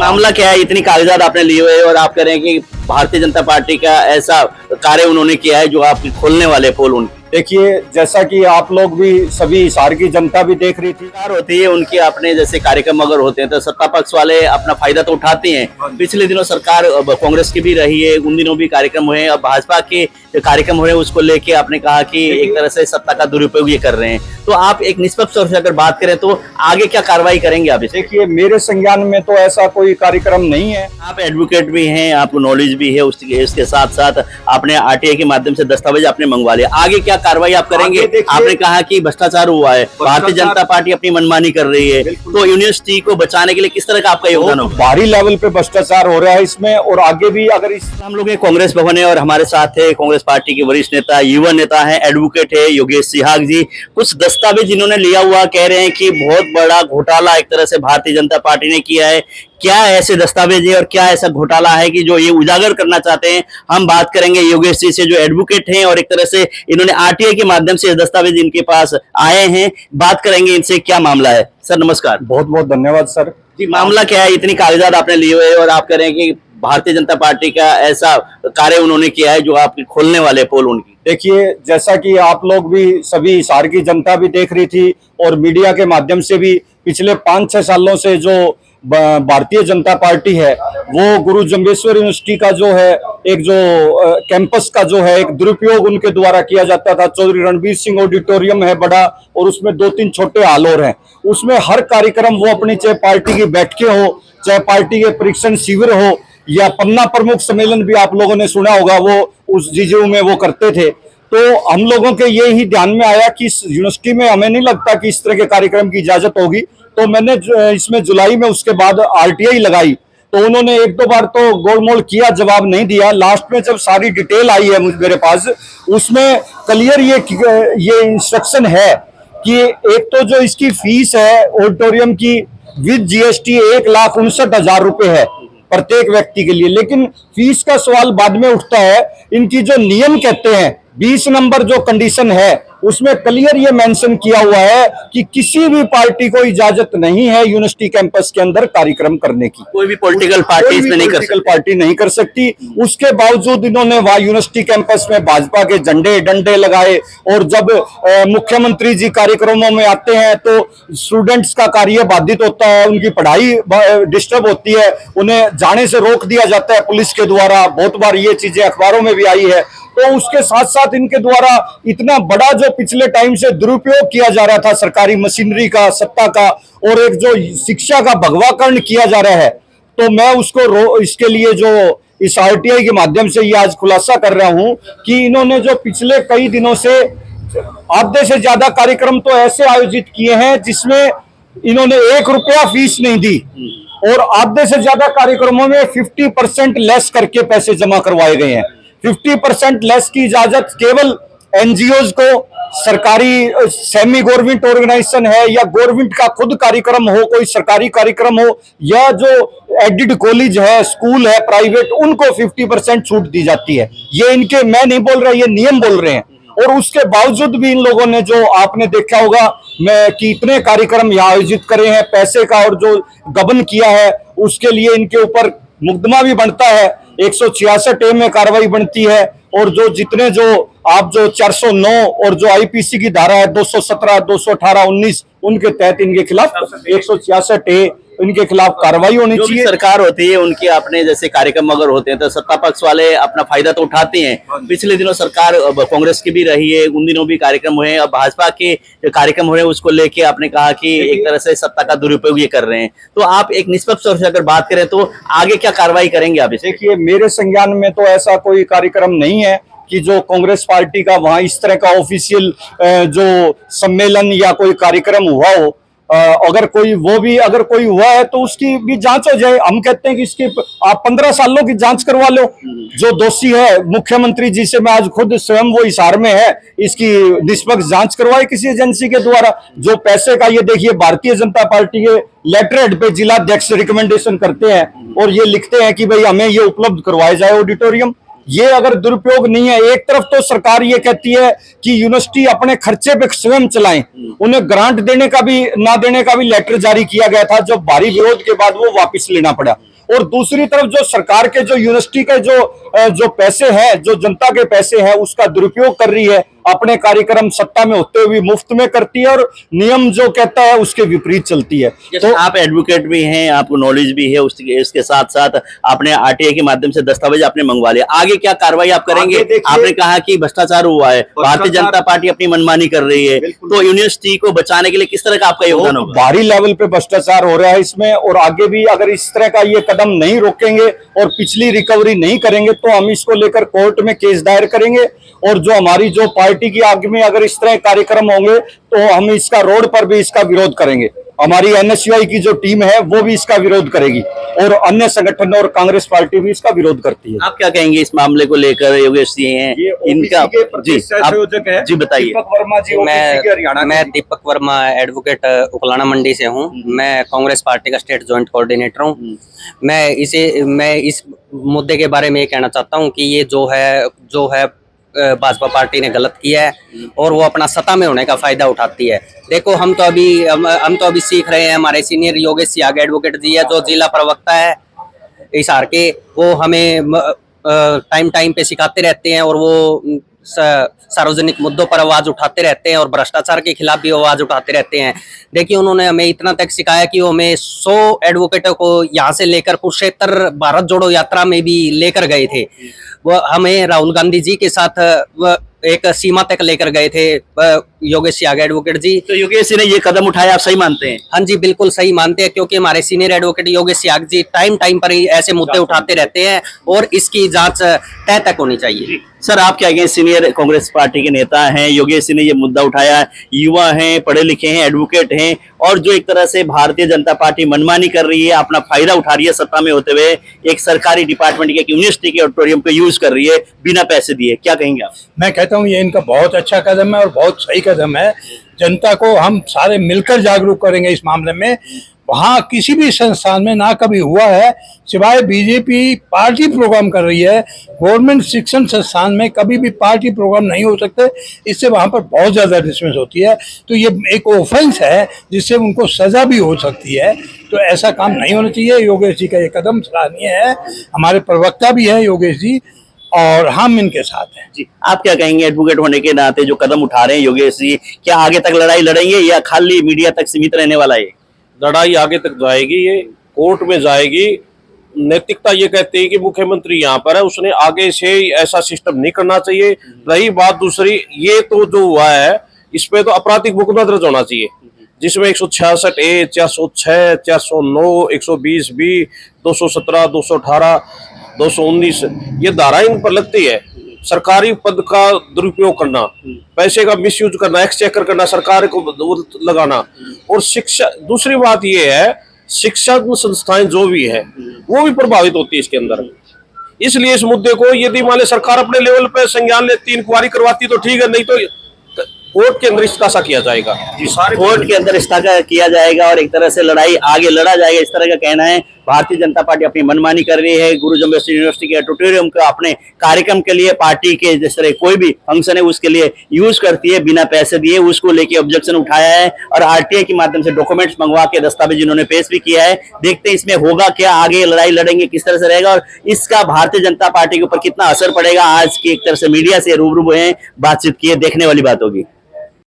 मामला क्या है, इतनी कागजात आपने लिए हुए और आप कह रहे हैं कि भारतीय जनता पार्टी का ऐसा कार्य उन्होंने किया है जो आप खोलने वाले पोल उनकी। देखिए, जैसा कि आप लोग भी सभी हिसार की जनता भी देख रही थी, सरकार होती है उनकी अपने जैसे कार्यक्रम अगर होते हैं तो सत्ता पक्ष वाले अपना फायदा तो उठाते हैं। पिछले दिनों सरकार कांग्रेस की भी रही है, उन दिनों भी कार्यक्रम हुए, अब भाजपा के कार्यक्रम हो रहे हैं, उसको लेके आपने कहा कि एक तरह से सत्ता का दुरुपयोग ये कर रहे हैं। तो आप एक निष्पक्ष तौर से अगर बात करें तो आगे क्या कार्रवाई करेंगे आप इसे? देखिए, मेरे संज्ञान में तो ऐसा कोई कार्यक्रम नहीं है। आप एडवोकेट भी हैं, आपको नॉलेज भी है, उसके साथ साथ आपने आरटीआई के माध्यम से दस्तावेज आपने मंगवा लिया, आगे क्या कार्रवाई आप करेंगे? आपने कहा कि भ्रष्टाचार हुआ है, भारतीय जनता पार्टी अपनी मनमानी कर रही है, तो यूनिवर्सिटी को बचाने के लिए किस तरह का आपका योगदान होगा? भारी लेवल पे भ्रष्टाचार हो रहा है इसमें, और आगे भी अगर इस हम लोग कांग्रेस भवन है और हमारे साथ है कांग्रेस पार्टी के वरिष्ठ नेता, युवा नेता है, एडवोकेट है योगेश सिहाग जी। कुछ दस्तावेज जिन्होंने लिया हुआ कह रहे हैं कि बहुत बड़ा घोटाला एक तरह से भारतीय जनता पार्टी ने किया है। क्या ऐसे दस्तावेज है और क्या ऐसा घोटाला है कि जो ये उजागर करना चाहते हैं? हम बात करेंगे योगेश जी से जो एडवोकेट हैं और एक तरह से इन्होंने आरटीआई के माध्यम से दस्तावेज इनके पास आए हैं। बात करेंगे इनसे क्या मामला है। सर नमस्कार। बहुत बहुत धन्यवाद सर। जी, मामला क्या है, इतनी कागजात आपने लिए हुए और आप कह रहे हैं कि भारतीय जनता पार्टी का ऐसा कार्य उन्होंने किया है जो आप खोलने वाले पोल उनकी। देखिए, जैसा कि आप लोग भी सभी हिसार की जनता भी देख रही थी और मीडिया के माध्यम से भी पिछले 5-6 सालों से जो भारतीय जनता पार्टी है वो गुरु जम्बेश्वर यूनिवर्सिटी का जो है एक जो कैंपस का जो है एक दुरुपयोग उनके द्वारा किया जाता था। चौधरी रणबीर सिंह ऑडिटोरियम है बड़ा, और उसमें 2-3 छोटे हॉल और हैं। उसमें हर कार्यक्रम वो अपनी, चाहे पार्टी की बैठकें हो, चाहे पार्टी के परीक्षण शिविर हो, या पन्ना प्रमुख सम्मेलन भी आप लोगों ने सुना होगा, वो उस जीजेयू में वो करते थे। तो हम लोगों के ये ही ध्यान में आया कि इस यूनिवर्सिटी में हमें नहीं लगता कि इस तरह के कार्यक्रम की इजाजत होगी, तो मैंने इसमें जुलाई में उसके बाद आरटीआई लगाई। तो उन्होंने 1-2 बार तो गोलमोल किया, जवाब नहीं दिया। लास्ट में जब सारी डिटेल आई है मेरे पास, उसमें क्लियर ये इंस्ट्रक्शन है कि एक तो जो इसकी फीस है ऑडिटोरियम की विद जीएसटी 1,59,000 रुपए है प्रत्येक व्यक्ति के लिए। लेकिन फीस का सवाल बाद में उठता है। इनकी जो नियम कहते हैं 20 नंबर जो कंडीशन है उसमें क्लियर ये मेंशन किया हुआ है कि किसी भी पार्टी को इजाजत नहीं है यूनिवर्सिटी कैंपस के अंदर कार्यक्रम करने की। कोई भी पॉलिटिकल पार्टी इसमें नहीं कर सकती। उसके बावजूद इन्होंने वहां यूनिवर्सिटी कैंपस में भाजपा के झंडे डंडे लगाए, और जब मुख्यमंत्री जी कार्यक्रमों में आते हैं तो स्टूडेंट्स का कार्य बाधित होता है, उनकी पढ़ाई डिस्टर्ब होती है, उन्हें जाने से रोक दिया जाता है पुलिस के द्वारा। बहुत बार ये चीजें अखबारों में भी आई है। तो उसके साथ साथ इनके द्वारा इतना बड़ा जो पिछले टाइम से दुरुपयोग किया जा रहा था सरकारी मशीनरी का, सत्ता का, और एक जो शिक्षा का भगवाकरण किया जा रहा है, तो मैं उसको इसके लिए जो इस आरटीआई के माध्यम से ये आज खुलासा कर रहा हूं कि इन्होंने जो पिछले कई दिनों से आधे से ज्यादा कार्यक्रम तो ऐसे आयोजित किए हैं जिसमें इन्होंने 1 रुपया फीस नहीं दी, और आधे से ज्यादा कार्यक्रमों में 50% लेस करके पैसे जमा करवाए गए हैं। 50% लेस की इजाजत केवल एनजीओज को, सरकारी सेमी गवर्नमेंट ऑर्गेनाइजेशन है, या गवर्नमेंट का खुद कार्यक्रम हो, कोई सरकारी कार्यक्रम हो, या जो एडिड कॉलेज है, स्कूल है प्राइवेट, उनको 50% छूट दी जाती है। ये इनके, मैं नहीं बोल रहा, ये नियम बोल रहे हैं। और उसके बावजूद भी इन लोगों ने, जो आपने देखा होगा मैं कि इतने कार्यक्रम यहाँ आयोजित करे हैं, पैसे का और जो गबन किया है उसके लिए इनके ऊपर मुकदमा भी बनता है, 166A में कार्रवाई बनती है, और जो जितने जो आप जो 409 और जो आईपीसी की धारा है 217, 218, 19 उनके तहत इनके खिलाफ 166A इनके खिलाफ कार्रवाई होनी चाहिए। सरकार होती है उनके अपने जैसे कार्यक्रम अगर होते हैं तो सत्ता पक्ष वाले अपना फायदा तो उठाते हैं। पिछले दिनों सरकार कांग्रेस की भी रही है, उन दिनों भी कार्यक्रम हुए, अब भाजपा के कार्यक्रम हो रहे हैं, उसको लेके आपने कहा कि एक तरह से सत्ता का दुरुपयोग ये कर रहे हैं। तो आप एक निष्पक्ष तौर से अगर बात करें तो आगे क्या कार्रवाई करेंगे आप? देखिए, मेरे संज्ञान में तो ऐसा कोई कार्यक्रम नहीं है कि जो कांग्रेस पार्टी का वहां इस तरह का ऑफिशियल जो सम्मेलन या कोई कार्यक्रम हुआ हो। अगर कोई हुआ है तो उसकी भी जांच हो जाए। हम कहते हैं कि इसकी आप 15 सालों की जांच करवा लो। जो दोषी है, मुख्यमंत्री जी से मैं आज खुद स्वयं वो हिसार में है, इसकी निष्पक्ष जांच करवाए किसी एजेंसी के द्वारा। जो पैसे का, ये देखिए भारतीय जनता पार्टी के लेटर हेड पे जिला अध्यक्ष रिकमेंडेशन करते हैं और ये लिखते हैं कि भाई हमें ये उपलब्ध करवाया जाए ऑडिटोरियम। ये अगर दुरुपयोग नहीं है, एक तरफ तो सरकार ये कहती है कि यूनिवर्सिटी अपने खर्चे पे स्वयं चलाएं, उन्हें ग्रांट देने का भी ना देने का भी लेटर जारी किया गया था, जो भारी विरोध के बाद वो वापस लेना पड़ा। और दूसरी तरफ जो सरकार के जो यूनिवर्सिटी के जो पैसे हैं, जो जनता के पैसे हैं, उसका दुरुपयोग कर रही है। अपने कार्यक्रम सत्ता में होते हुए मुफ्त में करती है और नियम जो कहता है उसके विपरीत चलती है। तो आप एडवोकेट भी हैं, आपको नॉलेज भी है, इसके साथ साथ आपने आरटीआई के माध्यम से दस्तावेज आपने मंगवा लिया, आगे क्या कार्रवाई आप करेंगे? आपने कहा कि भ्रष्टाचार हुआ है, भारतीय जनता पार्टी अपनी मनमानी कर रही है, तो यूनिवर्सिटी को बचाने के लिए किस तरह का आपका योगदान होगा? भारी लेवल पे भ्रष्टाचार हो रहा है इसमें, और आगे भी अगर इस तरह का ये कदम नहीं रोकेंगे और पिछली रिकवरी नहीं करेंगे तो हम इसको लेकर कोर्ट में केस दायर करेंगे। और जो हमारी जो पार्टी की आगे में अगर इस तरह कार्यक्रम होंगे तो हम इसका रोड पर भी इसका विरोध करेंगे। हमारी एनएसयूआई की जो टीम है वो भी इसका विरोध करेगी और अन्य संगठन और कांग्रेस पार्टी भी इसका विरोध करती है। आप क्या कहेंगे इस मामले को लेकर? योगेश जी हैं, इनका जी आप जी बताइए। दीपक वर्मा जी ओबीसी के हरियाणा। मैं दीपक वर्मा एडवोकेट उकलाना मंडी से हूँ। मैं कांग्रेस पार्टी का स्टेट जॉइंट कोऑर्डिनेटर हूँ। मैं इस मुद्दे के बारे में ये कहना चाहता हूँ कि ये जो है भाजपा पार्टी ने गलत किया है और वो अपना सत्ता में होने का फायदा उठाती है। देखो हम तो अभी सीख रहे हैं। हमारे सीनियर योगेश सिहाग एडवोकेट जी है जो जिला प्रवक्ता है हिसार के, वो हमें टाइम पे सिखाते रहते हैं और वो सार्वजनिक मुद्दों पर आवाज उठाते रहते हैं और भ्रष्टाचार के खिलाफ भी आवाज उठाते रहते हैं। देखिए उन्होंने हमें इतना तक सिखाया कि वो हमें 100 एडवोकेटों को यहाँ से लेकर कुरुक्षेत्र भारत जोड़ो यात्रा में भी लेकर गए थे। वो हमें राहुल गांधी जी के साथ एक सीमा तक लेकर गए थे योगेश सिहाग एडवोकेट जी। तो योगेश जी ने ये कदम उठाया, आप सही मानते हैं? हाँ जी, बिल्कुल सही मानते हैं, क्योंकि हमारे सीनियर एडवोकेट योगेश सिहाग जी टाइम पर ही ऐसे मुद्दे उठाते रहते हैं और इसकी जांच तय तक होनी चाहिए। सर आप क्या कहें? सीनियर कांग्रेस पार्टी के नेता हैं, योगेश जी ने ये मुद्दा उठाया, युवा हैं, पढ़े लिखे हैं, एडवोकेट हैं, और जो एक तरह से भारतीय जनता पार्टी मनमानी कर रही है, अपना फायदा उठा रही है सत्ता में होते हुए, एक सरकारी डिपार्टमेंट के यूनिवर्सिटी के ऑडिटोरियम को यूज कर रही है बिना पैसे दिए, क्या कहेंगे आप? मैं कहता हूँ ये इनका बहुत अच्छा कदम है और बहुत सही कदम है। जनता को हम सारे मिलकर जागरूक करेंगे इस मामले में। वहाँ किसी भी संस्थान में ना कभी हुआ है, सिवाय बीजेपी पार्टी प्रोग्राम कर रही है। गवर्नमेंट शिक्षण संस्थान में कभी भी पार्टी प्रोग्राम नहीं हो सकते, इससे वहाँ पर बहुत ज़्यादा डिस्मिस होती है। तो ये एक ऑफेंस है जिससे उनको सज़ा भी हो सकती है, तो ऐसा काम नहीं होना चाहिए। योगेश जी का ये कदम सराहनीय है। हमारे प्रवक्ता भी है योगेश जी और हम इनके साथ हैं। जी आप क्या कहेंगे? एडवोकेट होने के नाते जो कदम उठा रहे हैं योगेश जी, क्या आगे तक लड़ाई लड़ेंगे या खाली मीडिया तक सीमित रहने वाला है? लड़ाई आगे तक जाएगी, ये कोर्ट में जाएगी। नैतिकता ये कहती है कि मुख्यमंत्री यहाँ पर है, उसने आगे से ऐसा सिस्टम नहीं करना चाहिए। रही बात दूसरी, ये तो जो हुआ है इस पे तो आपराधिक मुकदमा दर्ज होना चाहिए, जिसमें 166A, 406, 409, 120B, 217, 218, 219 ये धारा इन पर लगती है। सरकारी पद का दुरुपयोग करना, पैसे का मिसयूज करना, एक्सचेकर करना, सरकार को लगाना। और शिक्षा, दूसरी बात ये है शिक्षा संस्थाएं जो भी है वो भी प्रभावित होती है इसके अंदर। इसलिए इस मुद्दे को यदि मान ले सरकार अपने लेवल पे संज्ञान लेती, इंक्वायरी करवाती तो ठीक है, नहीं तो कोर्ट के अंदर इस्तासा किया जाएगा। कोर्ट के अंदर इस्तासा किया जाएगा और एक तरह से लड़ाई आगे लड़ा जाएगा, इस तरह का कहना है। भारतीय जनता पार्टी अपनी मनमानी कर रही है। गुरु जम्बेश्वर यूनिवर्सिटी के ऑडिटोरियम को अपने कार्यक्रम के लिए, पार्टी के जिस तरह कोई भी फंक्शन है उसके लिए यूज करती है बिना पैसे दिए, उसको लेके ऑब्जेक्शन उठाया है और आरटीआई के माध्यम से डॉक्यूमेंट्स मंगवा के दस्तावेज इन्होंने पेश भी किया है। देखते हैं इसमें होगा क्या, आगे लड़ाई लड़ेंगे किस तरह से रहेगा और इसका भारतीय जनता पार्टी के ऊपर कितना असर पड़ेगा। आज की एक तरह से मीडिया से रूबरू हैं, बातचीत किए, देखने वाली बात होगी।